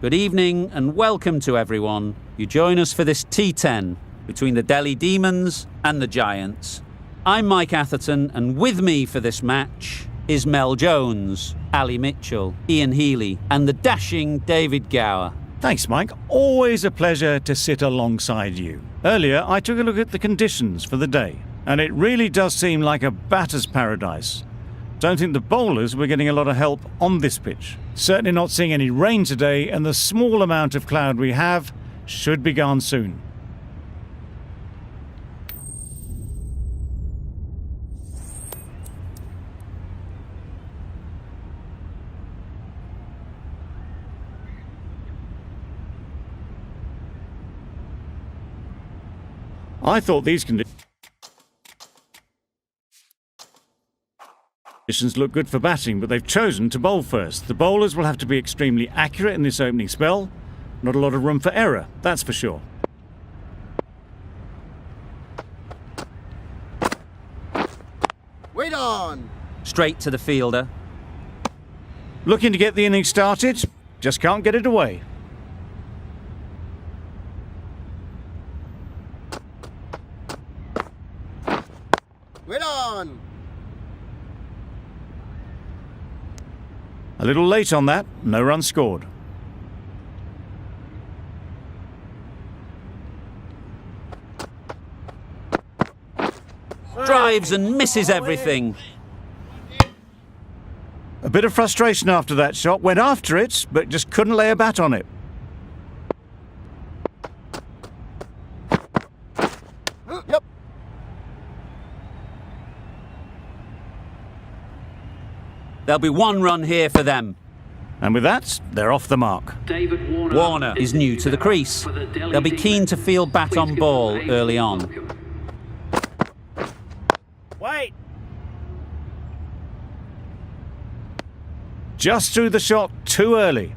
Good evening and welcome to everyone. You join us for this T10 between the Delhi Demons and the Giants. I'm Mike Atherton, and with me for this match is Mel Jones, Ali Mitchell, Ian Healy and the dashing David Gower. Thanks, Mike. Always a pleasure to sit alongside you. Earlier, I took a look at the conditions for the day, and it really does seem like a batter's paradise. Don't think the bowlers were getting a lot of help on this pitch. Certainly not seeing any rain today, and the small amount of cloud we have should be gone soon. I thought these conditions look good for batting, but they've chosen to bowl first. The bowlers will have to be extremely accurate in this opening spell. Not a lot of room for error, that's for sure. Wait on! Straight to the fielder. Looking to get the innings started, just can't get it away. Wait on! A little late on that, no run scored. Drives and misses everything. A bit of frustration after that shot, went after it, but just couldn't lay a bat on it. Yep. There'll be one run here for them. And with that, they're off the mark. Warner is new to the crease. They'll be keen to field bat on ball early on. Wait! Just threw the shot too early.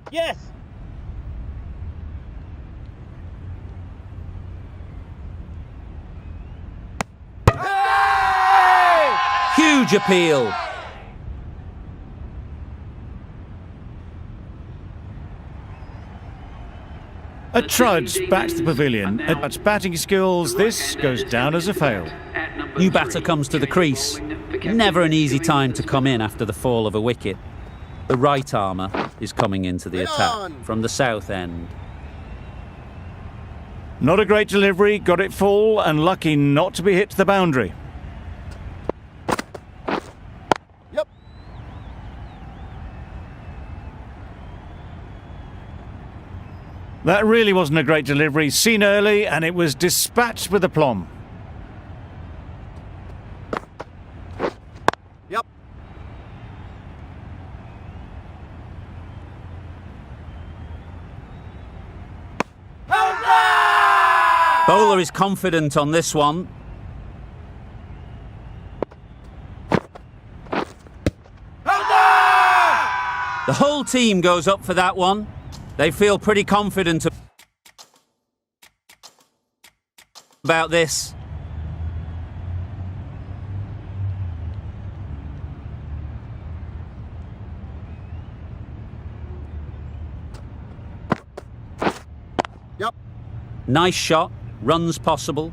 Yes! Huge appeal. A trudge back to the pavilion. At batting skills, this goes down as a fail. New batter comes to the crease. Never an easy time to come in after the fall of a wicket. The right armour is coming into the attack from the south end. Not a great delivery, got it full and lucky not to be hit to the boundary. Yep. That really wasn't a great delivery, seen early, and it was dispatched with aplomb. Yep. Bowler is confident on this one. The whole team goes up for that one. They feel pretty confident about this. Yep. Nice shot, runs possible.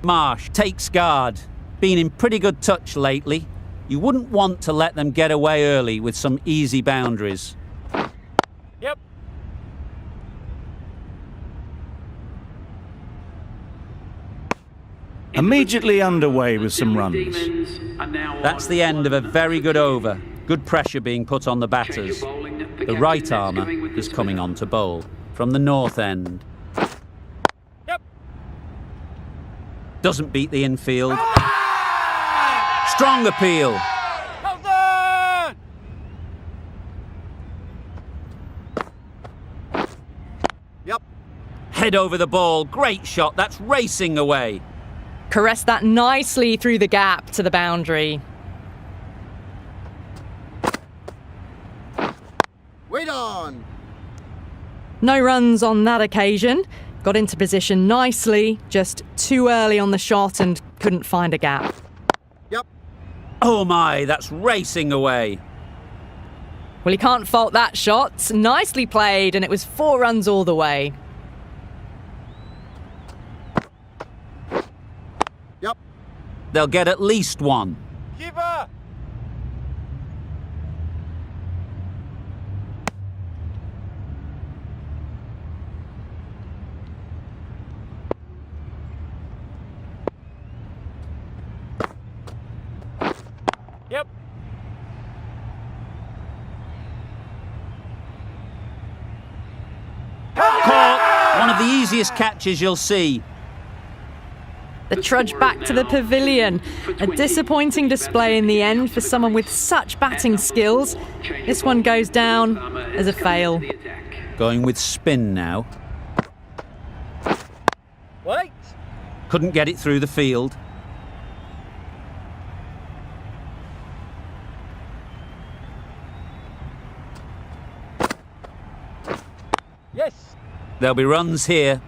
Marsh takes guard. Been in pretty good touch lately. You wouldn't want to let them get away early with some easy boundaries. Yep. Immediately underway with some runs. That's the end of a very good over. Good pressure being put on the batters. The right armour is coming on to bowl from the north end. Yep. Doesn't beat the infield. Strong appeal. Hold on! Yep. Head over the ball. Great shot. That's racing away. Caressed that nicely through the gap to the boundary. on. No runs on that occasion. Got into position nicely, just too early on the shot and couldn't find a gap. Yep. Oh my, that's racing away. Well, you can't fault that shot. Nicely played, and it was 4 runs all the way. Yep. They'll get at least 1. Keeper. Yep. Caught! One of the easiest catches you'll see. The trudge back to the pavilion. A disappointing display in the end for someone with such batting skills. This one goes down as a fail. Going with spin now. Wait. Couldn't get it through the field. Yes. There'll be runs here.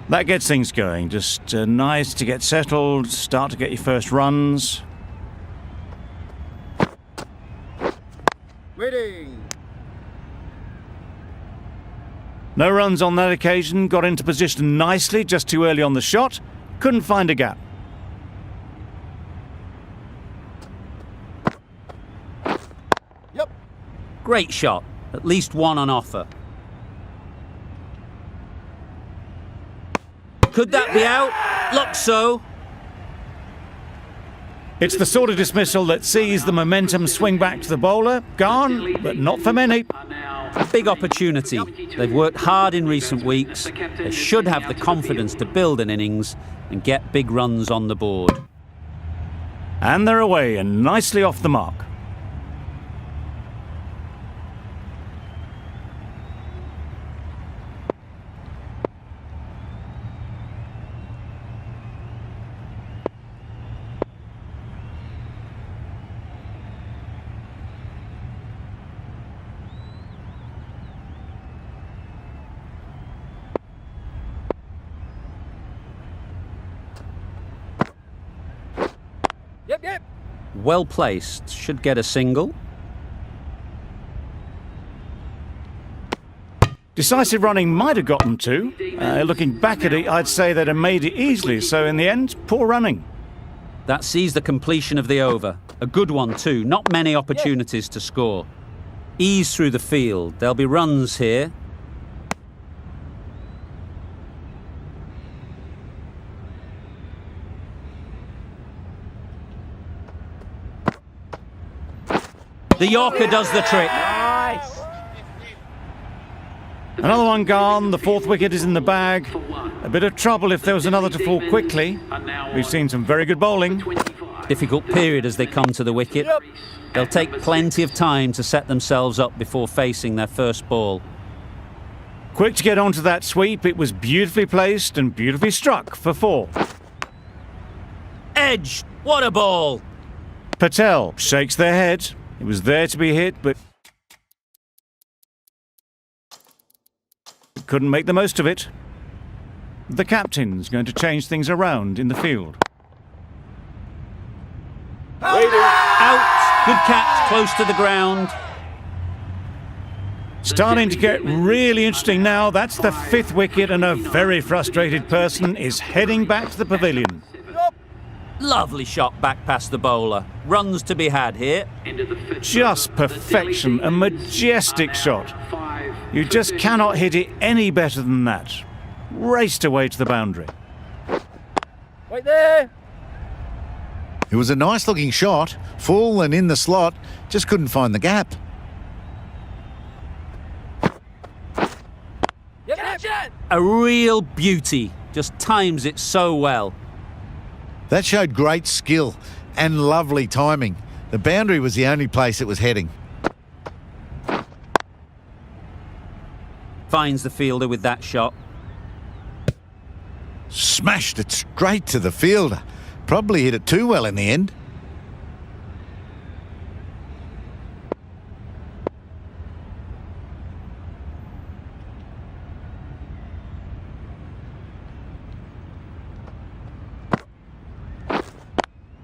That gets things going. Just nice to get settled, start to get your first runs. Waiting. No runs on that occasion, got into position nicely, just too early on the shot. Couldn't find a gap. Yep. Great shot. At least 1 on offer. Could that be out? Looks so. It's the sort of dismissal that sees the momentum swing back to the bowler. Gone, but not for many. A big opportunity. They've worked hard in recent weeks. They should have the confidence to build an innings and get big runs on the board. And they're away and nicely off the mark. Yep, yep. Well placed. Should get a single. Decisive running might have got them 2. Looking back at it, I'd say they'd have made it easily. So in the end, poor running. That sees the completion of the over. A good one too. Not many opportunities to score. Ease through the field. There'll be runs here. The Yorker does the trick. Nice. Another one gone. The 4th wicket is in the bag. A bit of trouble if there was another to fall quickly. We've seen some very good bowling. Difficult period as they come to the wicket. Yep. They'll take plenty of time to set themselves up before facing their first ball. Quick to get onto that sweep. It was beautifully placed and beautifully struck for 4. Edge! What a ball! Patel shakes their head. It was there to be hit, but couldn't make the most of it. The captain's going to change things around in the field. Out! Good catch, close to the ground. Starting to get really interesting now. That's the 5th wicket, and a very frustrated person is heading back to the pavilion. Lovely shot back past the bowler. Runs to be had here. Just perfection, a majestic shot. You just cannot hit it any better than that. Raced away to the boundary. Wait there. It was a nice looking shot, full and in the slot, just couldn't find the gap. Yep, catch it. A real beauty. Just times it so well. That showed great skill and lovely timing. The boundary was the only place it was heading. Finds the fielder with that shot. Smashed it straight to the fielder. Probably hit it too well in the end.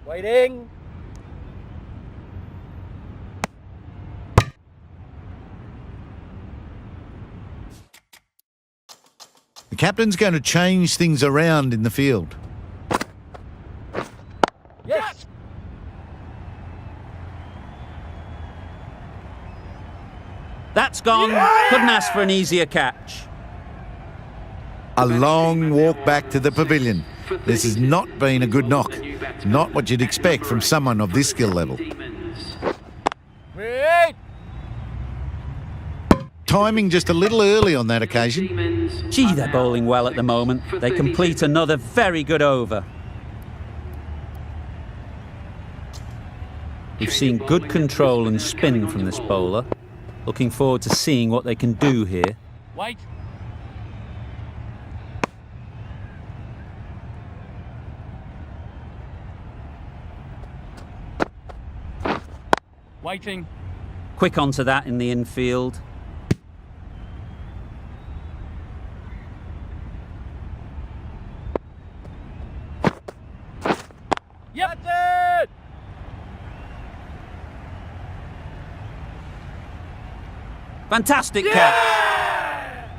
Waiting. The captain's going to change things around in the field. Yes. That's gone. Couldn't ask for an easier catch. A long walk back to the pavilion. This has not been a good knock. Not what you'd expect from someone of this skill level. Wait. Timing just a little early on that occasion. Gee, they're bowling well at the moment. They complete another very good over. We've seen good control and spin from this bowler. Looking forward to seeing what they can do here. Wait. Waiting. Quick onto that in the infield. Yep. That's it. Fantastic catch.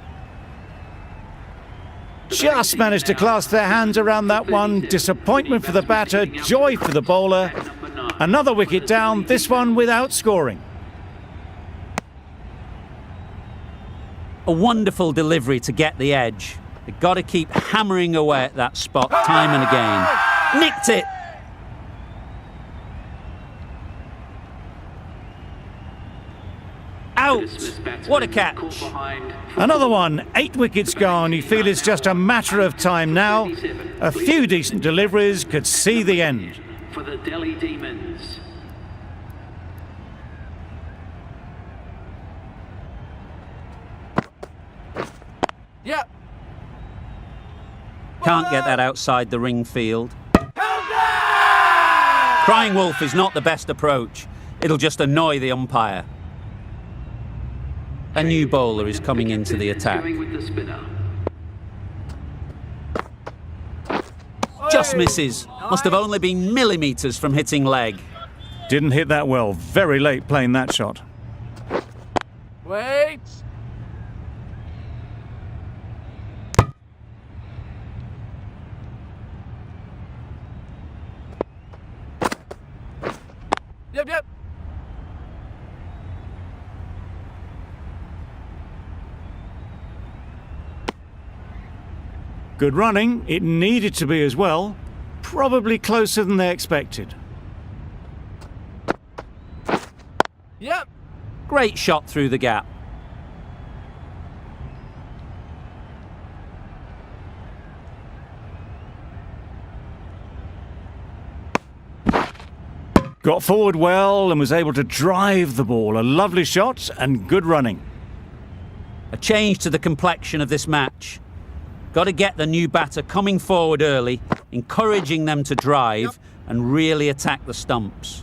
Just managed to clasp their hands around that one. Disappointment for the batter, joy for the bowler. Another wicket down, this one without scoring. A wonderful delivery to get the edge. They've got to keep hammering away at that spot time and again. Nicked it. Out. What a catch. Another one, 8 wickets gone. You feel it's just a matter of time now. A few decent deliveries could see the end. For the Delhi Demons. Yep. Can't get that outside the ring field. Crying wolf is not the best approach. It'll just annoy the umpire. A new bowler is coming into the attack. With the spinner. Just misses. Must have only been millimetres from hitting leg. Didn't hit that well. Very late playing that shot. Wait. Yep. Good running. It needed to be as well. Probably closer than they expected. Yep. Great shot through the gap. Got forward well and was able to drive the ball. A lovely shot and good running. A change to the complexion of this match. Got to get the new batter coming forward early, encouraging them to drive and really attack the stumps.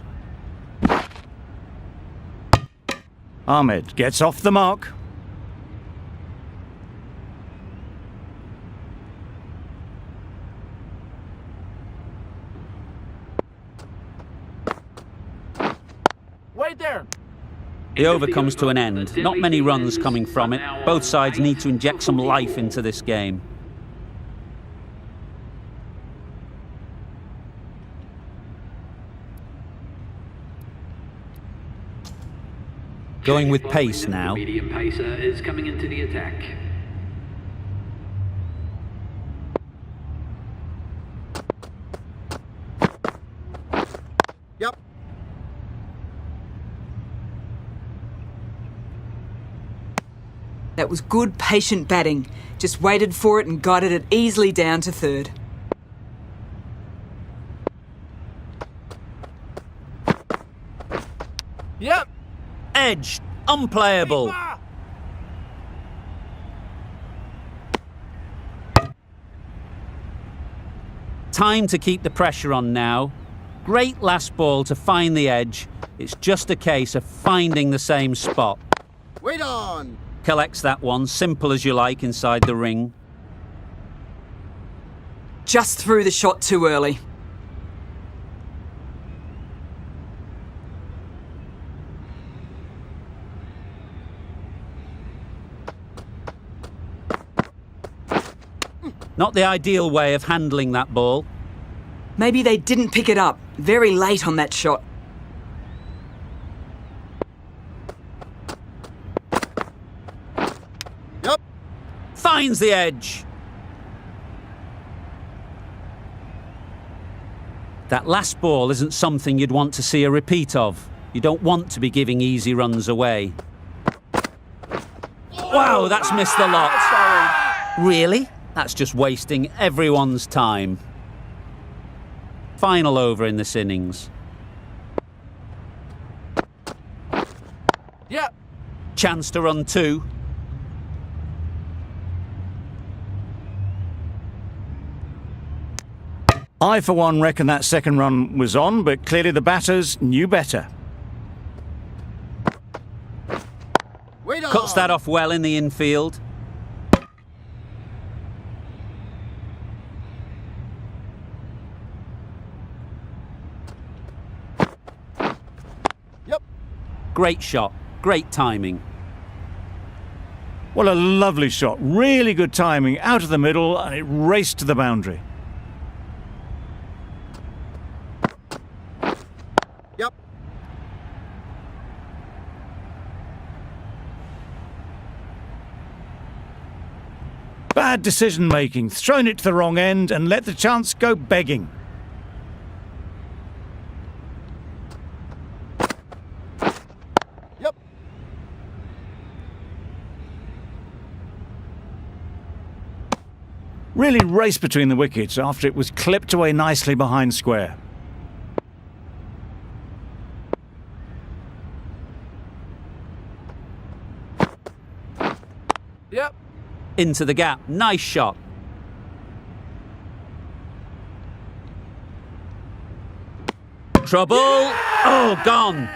Ahmed gets off the mark. Wait there. The over comes to an end. Not many runs coming from it. Both sides need to inject some life into this game. Going with pace now. Medium pacer is coming into the attack. Yep. That was good, patient batting. Just waited for it and guided it easily down to third. Yep. Edge. Unplayable. Time to keep the pressure on now. Great last ball to find the edge. It's just a case of finding the same spot. Wait on. Collects that one, simple as you like, inside the ring. Just threw the shot too early. Not the ideal way of handling that ball. Maybe they didn't pick it up. Very late on that shot. Yep. Finds the edge. That last ball isn't something you'd want to see a repeat of. You don't want to be giving easy runs away. Wow, that's missed the lot. Really? That's just wasting everyone's time. Final over in this innings. Yep. Chance to run 2. I, for one, reckon that second run was on, but clearly the batters knew better. Wait on. Cuts that off well in the infield. Yep. Great shot. Great timing. What a lovely shot. Really good timing. Out of the middle, and it raced to the boundary. Yep. Bad decision making. Thrown it to the wrong end and let the chance go begging. Yep. Really raced between the wickets after it was clipped away nicely behind square. Yep. Into the gap. Nice shot. Trouble. Oh, gone.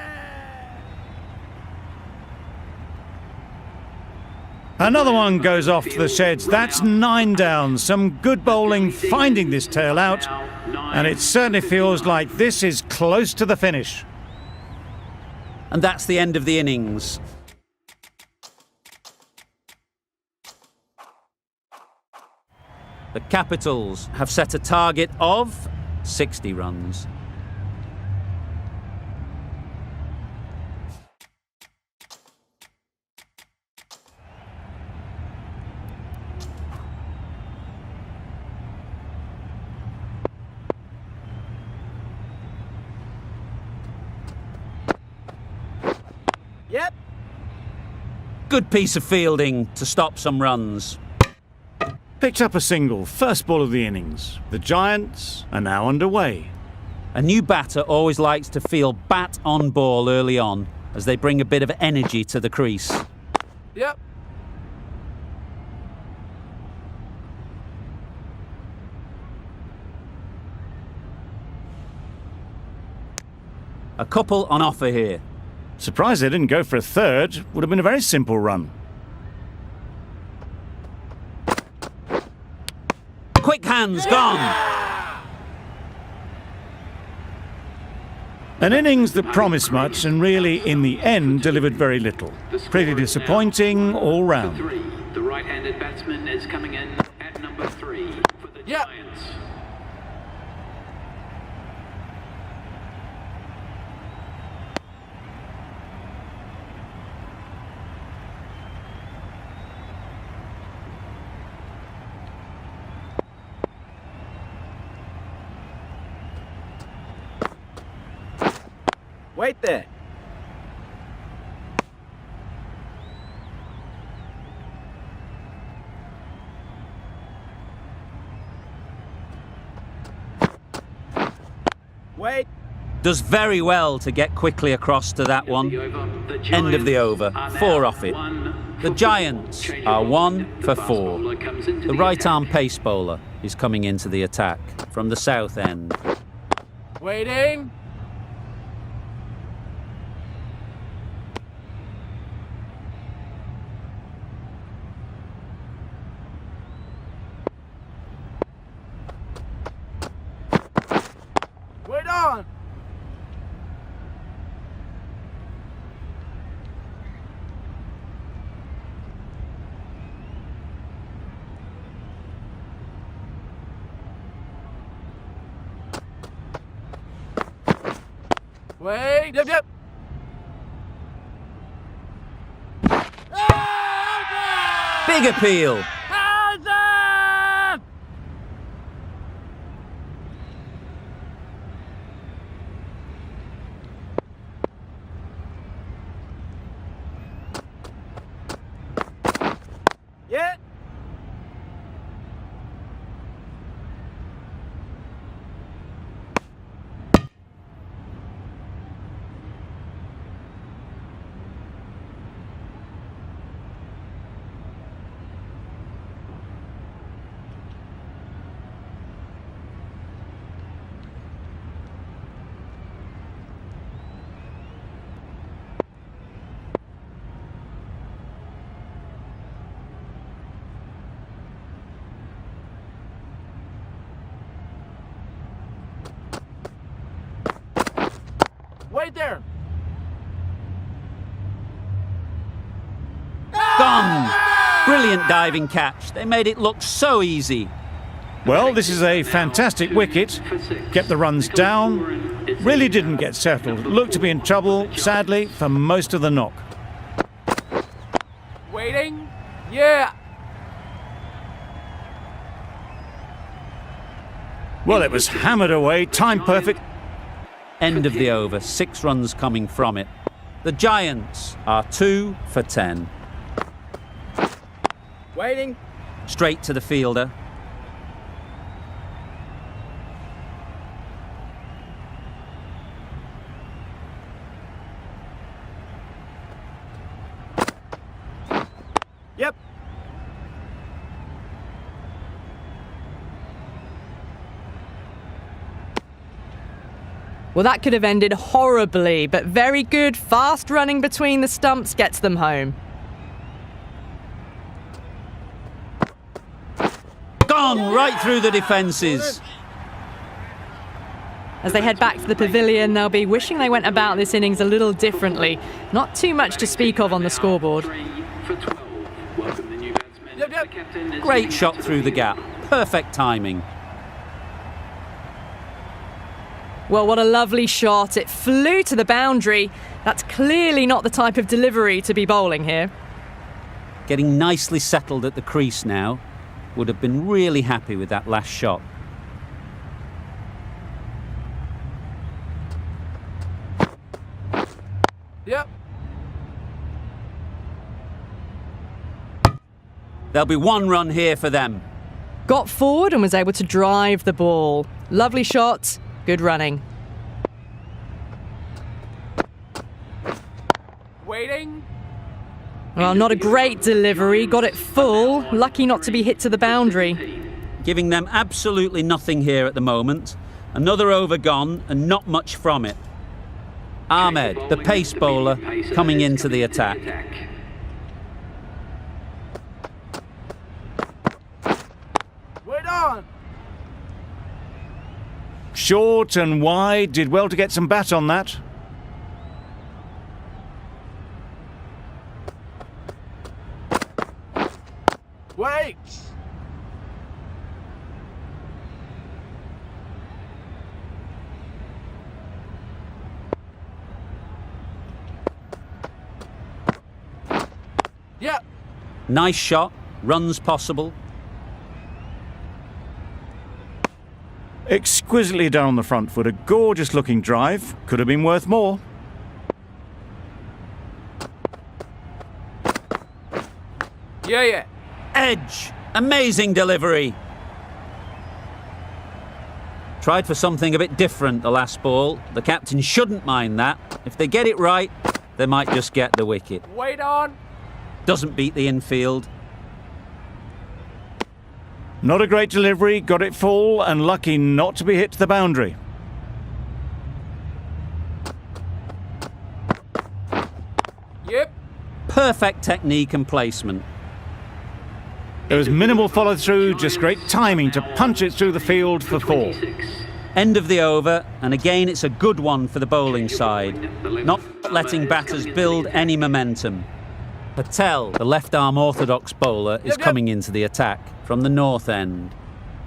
Another one goes off to the sheds. That's 9 down. Some good bowling finding this tail out. And it certainly feels like this is close to the finish. And that's the end of the innings. The Capitals have set a target of 60 runs. Yep. Good piece of fielding to stop some runs. Picked up a single, first ball of the innings. The Giants are now underway. A new batter always likes to feel bat on ball early on, as they bring a bit of energy to the crease. Yep. A couple on offer here. Surprised they didn't go for a third. Would have been a very simple run. Quick hands, gone. An innings that promised much and really, in the end, delivered very little. Pretty disappointing all round. The right-handed batsman is coming in at number 3 for the Yep. Giants. Wait there. Wait. Does very well to get quickly across to that one. End of the over. 4 off it. The Giants are 1 for 4. The right-arm pace bowler is coming into the attack from the south end. Waiting. Wait on. Wait. Yep, yep. Big appeal. Yeah. Wait there. Gone. Brilliant diving catch. They made it look so easy. Well, this is a fantastic wicket. Kept the runs down. Really didn't get settled. Looked to be in trouble, sadly, for most of the knock. Waiting. Yeah. Well, it was hammered away, time perfect. End of the over. 6 runs coming from it. The Giants are 2 for 10. Waiting. Straight to the fielder. Yep. Well, that could have ended horribly, but very good, fast running between the stumps gets them home. Gone right through the defences. As they head back to the pavilion, they'll be wishing they went about this innings a little differently. Not too much to speak of on the scoreboard. 3 for 12. Welcome the new batsman. Yep, yep. The captain is Great shot through the gap. Perfect timing. Well, what a lovely shot. It flew to the boundary. That's clearly not the type of delivery to be bowling here. Getting nicely settled at the crease now. Would have been really happy with that last shot. Yep. There'll be 1 run here for them. Got forward and was able to drive the ball. Lovely shot, good running. Waiting. Well, not a great delivery, got it full. Lucky not to be hit to the boundary. Giving them absolutely nothing here at the moment. Another over gone and not much from it. Ahmed, the pace bowler, coming into the attack. Wait on. Short and wide, did well to get some bat on that. Wait. Yep. Nice shot, runs possible. Exquisitely done on the front foot, a gorgeous looking drive. Could have been worth more. Yeah, yeah. Edge, amazing delivery. Tried for something a bit different the last ball. The captain shouldn't mind that. If they get it right, they might just get the wicket. Wait on. Doesn't beat the infield. Not a great delivery, got it full and lucky not to be hit to the boundary. Yep. Perfect technique and placement. There was minimal follow through, just great timing to punch it through the field for 4. End of the over, and again it's a good one for the bowling side. Not letting batters build any momentum. Patel, the left-arm orthodox bowler, is coming into the attack from the north end.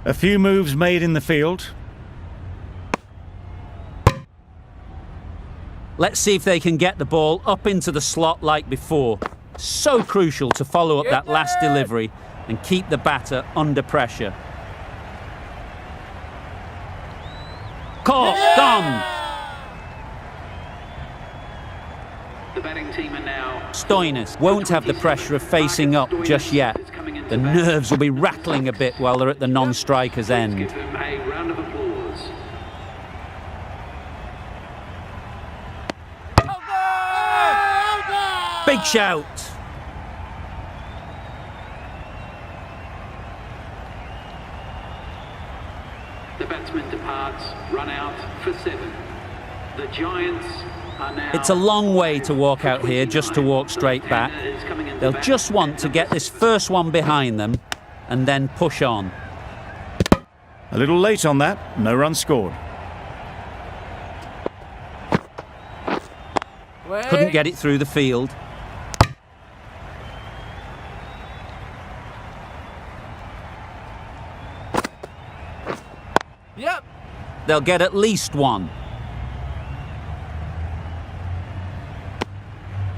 A few moves made in the field. Let's see if they can get the ball up into the slot like before. So crucial to follow up that last delivery and keep the batter under pressure. Caught, gone. The batting team are now... Stoinis won't have the pressure of facing up just yet. The nerves will be rattling a bit while they're at the non-striker's end. Give him a round of applause. Big shout. The batsman departs, run out for 7. The Giants are now... It's a long way to walk out here just to walk straight back. They'll just want to get this first one behind them and then push on. A little late on that, no run scored. Couldn't get it through the field. Yep. They'll get at least one.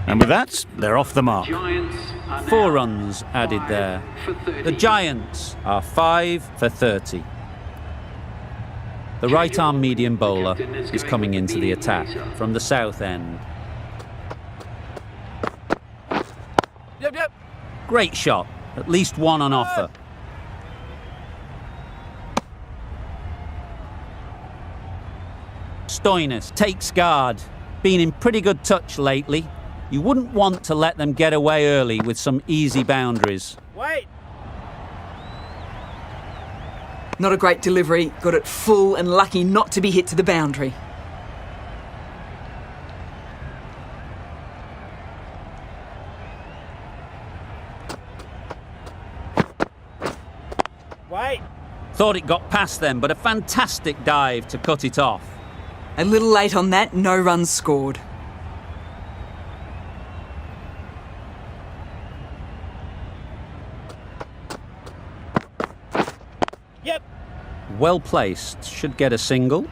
And with that, they're off the mark. Giants are now 4 runs added 5 there. for 30. The Giants are 5 for 30. The right-arm medium bowler is coming into the attack from the south end. Yep. Great shot. At least one on offer. Stoinis takes guard. Been in pretty good touch lately. You wouldn't want to let them get away early with some easy boundaries. Wait. Not a great delivery. Got it full and lucky not to be hit to the boundary. Wait. Thought it got past them, but a fantastic dive to cut it off. A little late on that, no runs scored. Yep. Well placed. Should get a single.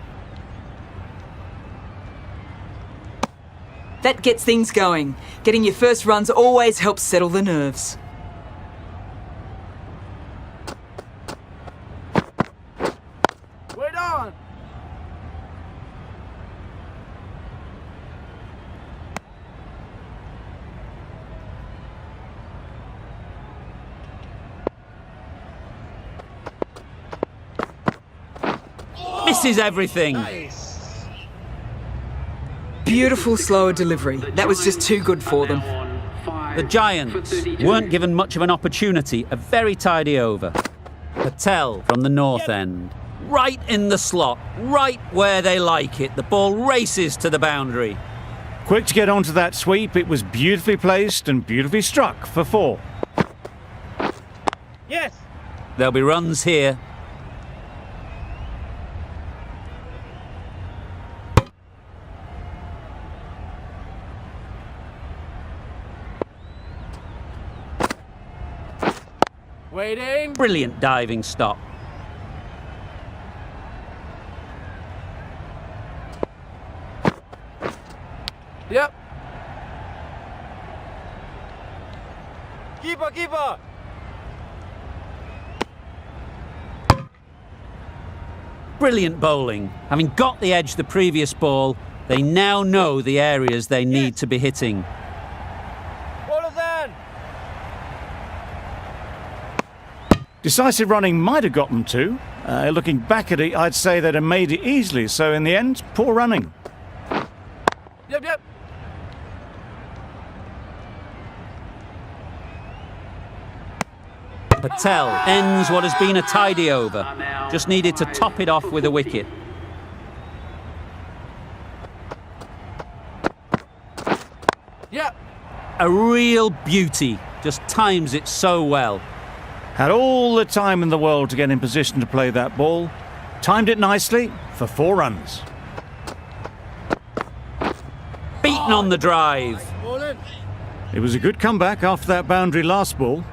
That gets things going. Getting your first runs always helps settle the nerves. Wait on. Misses everything. Beautiful slower delivery. That was just too good for them. The Giants weren't given much of an opportunity. A very tidy over. Patel from the north end. Right in the slot. Right where they like it. The ball races to the boundary. Quick to get onto that sweep. It was beautifully placed and beautifully struck for 4. Yes. There'll be runs here. Waiting. Brilliant diving stop. Yep. Keeper. Brilliant bowling. Having got the edge the previous ball, they now know the areas they need to be hitting. Bowlers in. Decisive running might have got them to. Looking back at it, I'd say they'd have made it easily. So in the end, poor running. Yep. Patel ends what has been a tidy over. Just needed to top it off with a wicket. Yep. A real beauty. Just times it so well. Had all the time in the world to get in position to play that ball. Timed it nicely for 4 runs. Beaten on the drive. Bowling. It was a good comeback after that boundary last ball.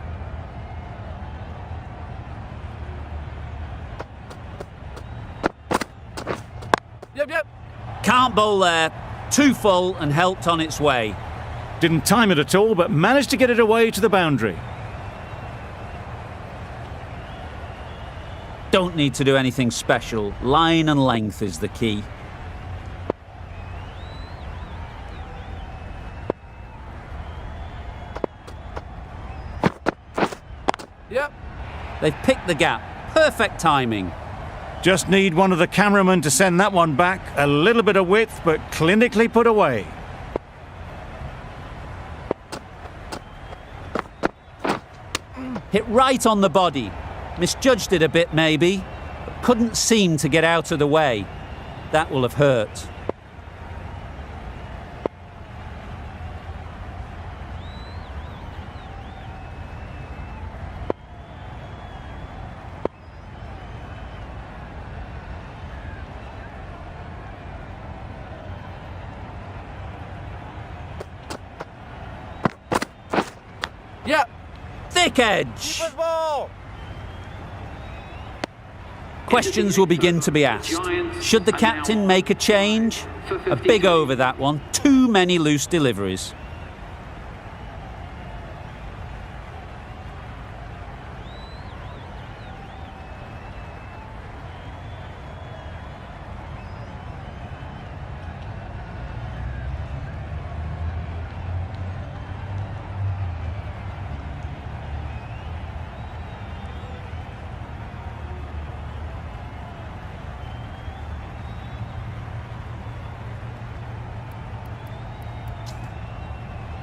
Yep. Can't bowl there. Too full and helped on its way. Didn't time it at all, but managed to get it away to the boundary. Don't need to do anything special. Line and length is the key. Yep. They've picked the gap. Perfect timing. Just need one of the cameramen to send that one back. A little bit of width, but clinically put away. Hit right on the body. Misjudged it a bit maybe, but couldn't seem to get out of the way. That will have hurt. Yep. Thick edge. Good ball. Questions will begin to be asked. Should the captain make a change? A big over that one. Too many loose deliveries.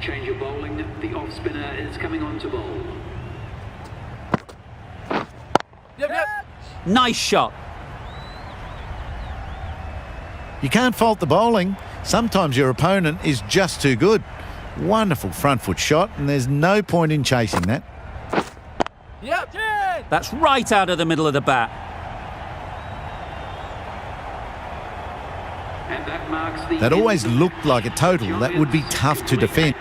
Change of bowling. The off spinner is coming on to bowl. Yep, yep. Nice shot. You can't fault the bowling. Sometimes your opponent is just too good. Wonderful front foot shot, and there's no point in chasing that. Yep. That's right out of the middle of the bat. And that marks the That always end. looked like a total that would be tough to defend.